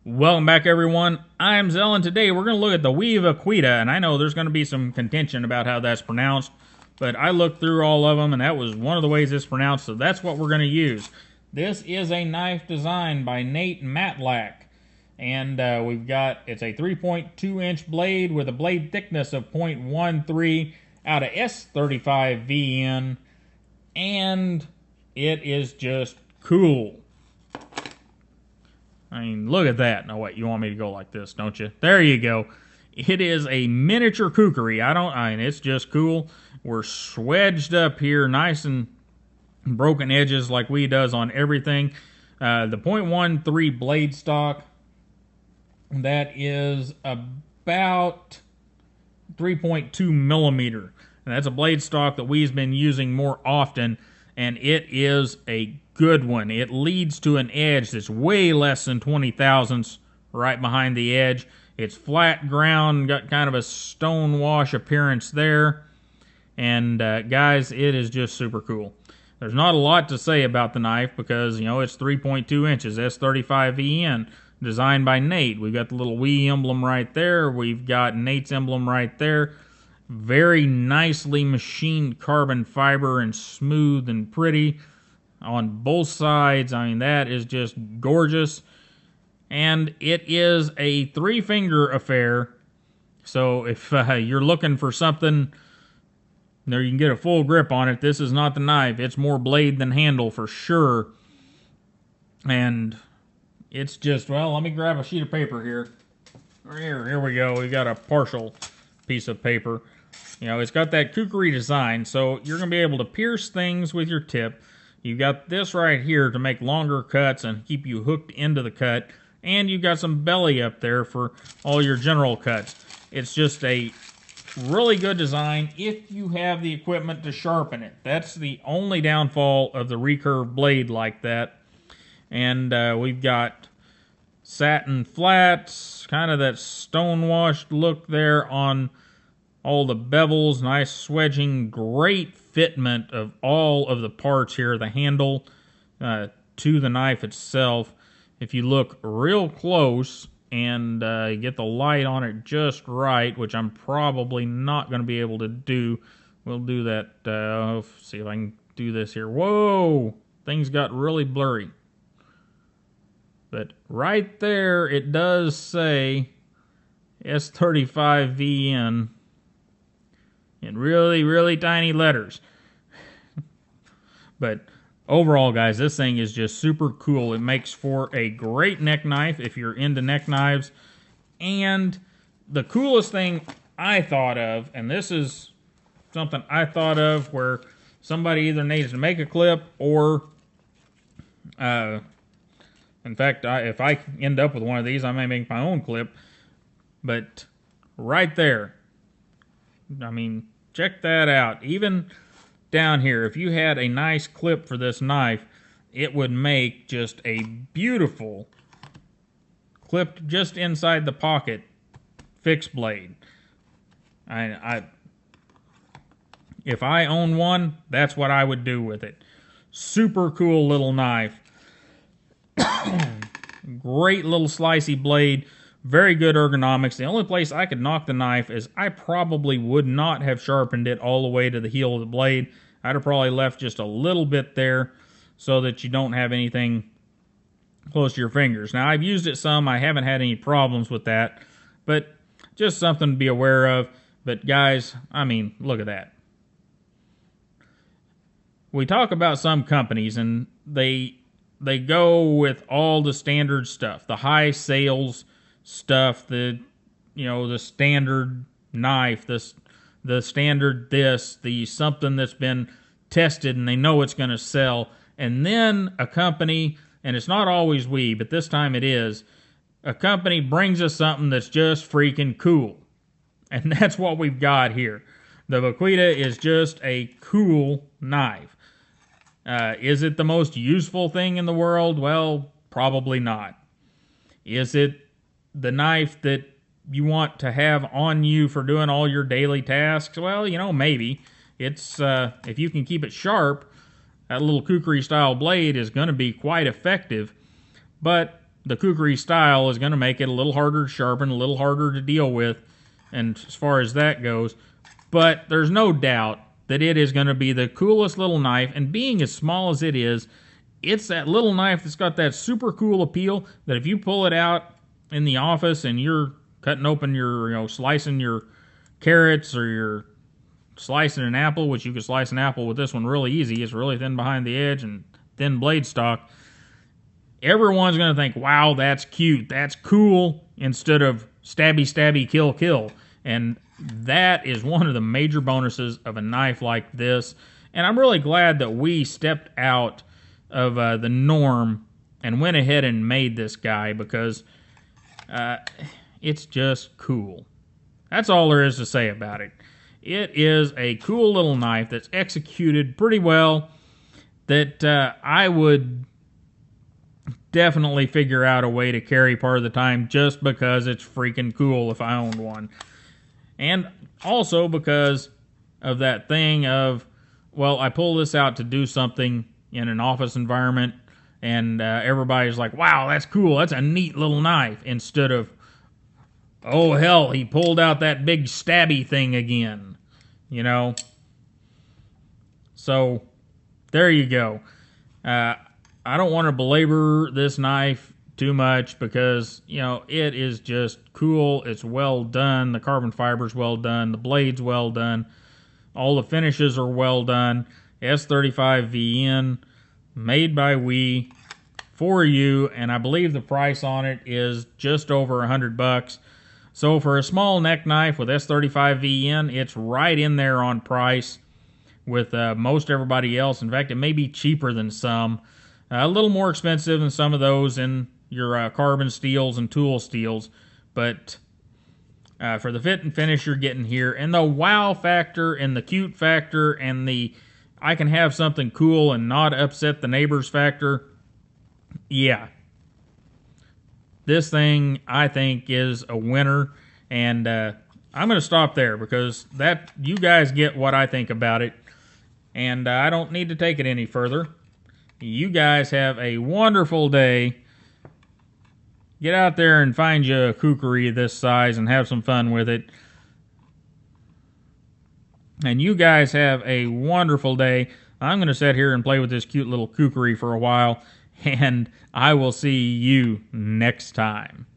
Welcome back, everyone. I'm Zell, and today we're going to look at the Vaquita, and I know there's going to be some contention about how that's pronounced, but I looked through all of them, and that was one of the ways it's pronounced, so that's what we're going to use. This is a knife designed by Nate Matlack, and it's a 3.2-inch blade with a blade thickness of 0.13 out of S35 VN, and it is just cool. I mean, look at that. No, wait, you want me to go like this, don't you? There you go. It is a miniature kukri. I mean, it's just cool. We're swedged up here, nice and broken edges like we does on everything. The 0.13 blade stock, that is about 3.2 millimeter. And that's a blade stock that we've been using more often, and it is a good one. It leads to an edge that's way less than 20 thousandths right behind the edge. It's flat ground, got kind of a stone wash appearance there. And guys, it is just super cool. There's not a lot to say about the knife because, you know, it's 3.2 inches, S35 VN, designed by Nate. We've got the little WE emblem right there. We've got Nate's emblem right there. Very nicely machined carbon fiber and smooth and pretty on both sides. I mean, that is just gorgeous. And it is a three-finger affair. So if you're looking for something there you can get a full grip on it, this is not the knife. It's more blade than handle for sure. And it's just, well, let me grab a sheet of paper here. Here we go. We've got a partial piece of paper. You know, it's got that kukri design, so you're going to be able to pierce things with your tip. You've got this right here to make longer cuts and keep you hooked into the cut. And you've got some belly up there for all your general cuts. It's just a really good design if you have the equipment to sharpen it. That's the only downfall of the recurve blade like that. And we've got satin flats, kind of that stone-washed look there on all the bevels, nice swedging, great fitment of all of the parts here, the handle to the knife itself. If you look real close and get the light on it just right, which I'm probably not going to be able to do, we'll do that. See if I can do this here. Whoa! Things got really blurry. But right there, it does say S35 VN in really, really tiny letters. But overall, guys, this thing is just super cool. It makes for a great neck knife if you're into neck knives. And the coolest thing I thought of, and this is something I thought of where somebody either needs to make a clip or, in fact, if I end up with one of these, I may make my own clip. But right there, I mean, check that out. Even down here, if you had a nice clip for this knife, it would make just a beautiful clipped just inside the pocket fixed blade. If I own one, that's what I would do with it. Super cool little knife. Great little slicey blade. Very good ergonomics. The only place I could knock the knife is I probably would not have sharpened it all the way to the heel of the blade. I'd have probably left just a little bit there so that you don't have anything close to your fingers. Now, I've used it some. I haven't had any problems with that, but just something to be aware of. But guys, I mean, look at that. We talk about some companies and they go with all the standard stuff, the high sales stuff, the standard knife, the standard the something that's been tested and they know it's going to sell. And then a company, and it's not always but this time it is, a company brings us something that's just freaking cool. And that's what we've got here. The Vaquita is just a cool knife. Is it the most useful thing in the world? Well, probably not. Is it the knife that you want to have on you for doing all your daily tasks? Well, you know, maybe. It's if you can keep it sharp, that little kukri style blade is going to be quite effective. But the kukri style is going to make it a little harder to sharpen, a little harder to deal with, and as far as that goes. But there's no doubt that it is going to be the coolest little knife, and being as small as it is, it's that little knife that's got that super cool appeal that if you pull it out in the office and you're cutting open your, slicing your carrots, or you're slicing an apple, which you can slice an apple with this one really easy. It's really thin behind the edge and thin blade stock. Everyone's going to think, wow, that's cute, that's cool, instead of stabby, stabby, kill, kill. And that is one of the major bonuses of a knife like this. And I'm really glad that we stepped out of the norm and went ahead and made this guy, because it's just cool. That's all there is to say about it. It is a cool little knife that's executed pretty well, that I would definitely figure out a way to carry part of the time, just because it's freaking cool if I owned one. And also because of that thing of, well, I pull this out to do something in an office environment, and everybody's like, wow, that's cool, that's a neat little knife, instead of, oh hell, he pulled out that big stabby thing again, So there you go. I don't want to belabor this knife too much, because it is just cool. It's well done. The carbon fiber's well done. The blade's well done. All the finishes are well done. S35VN, made by we, for you, and I believe the price on it is just over $100. So for a small neck knife with S35VN, it's right in there on price with most everybody else. In fact, it may be cheaper than some. A little more expensive than some of those in your carbon steels and tool steels. But for the fit and finish you're getting here, and the wow factor, and the cute factor, and the I can have something cool and not upset the neighbors factor, yeah. This thing, I think, is a winner. And I'm going to stop there, because that you guys get what I think about it. And I don't need to take it any further. You guys have a wonderful day. Get out there and find you a kukri this size and have some fun with it. And you guys have a wonderful day. I'm going to sit here and play with this cute little kukri for a while, and I will see you next time.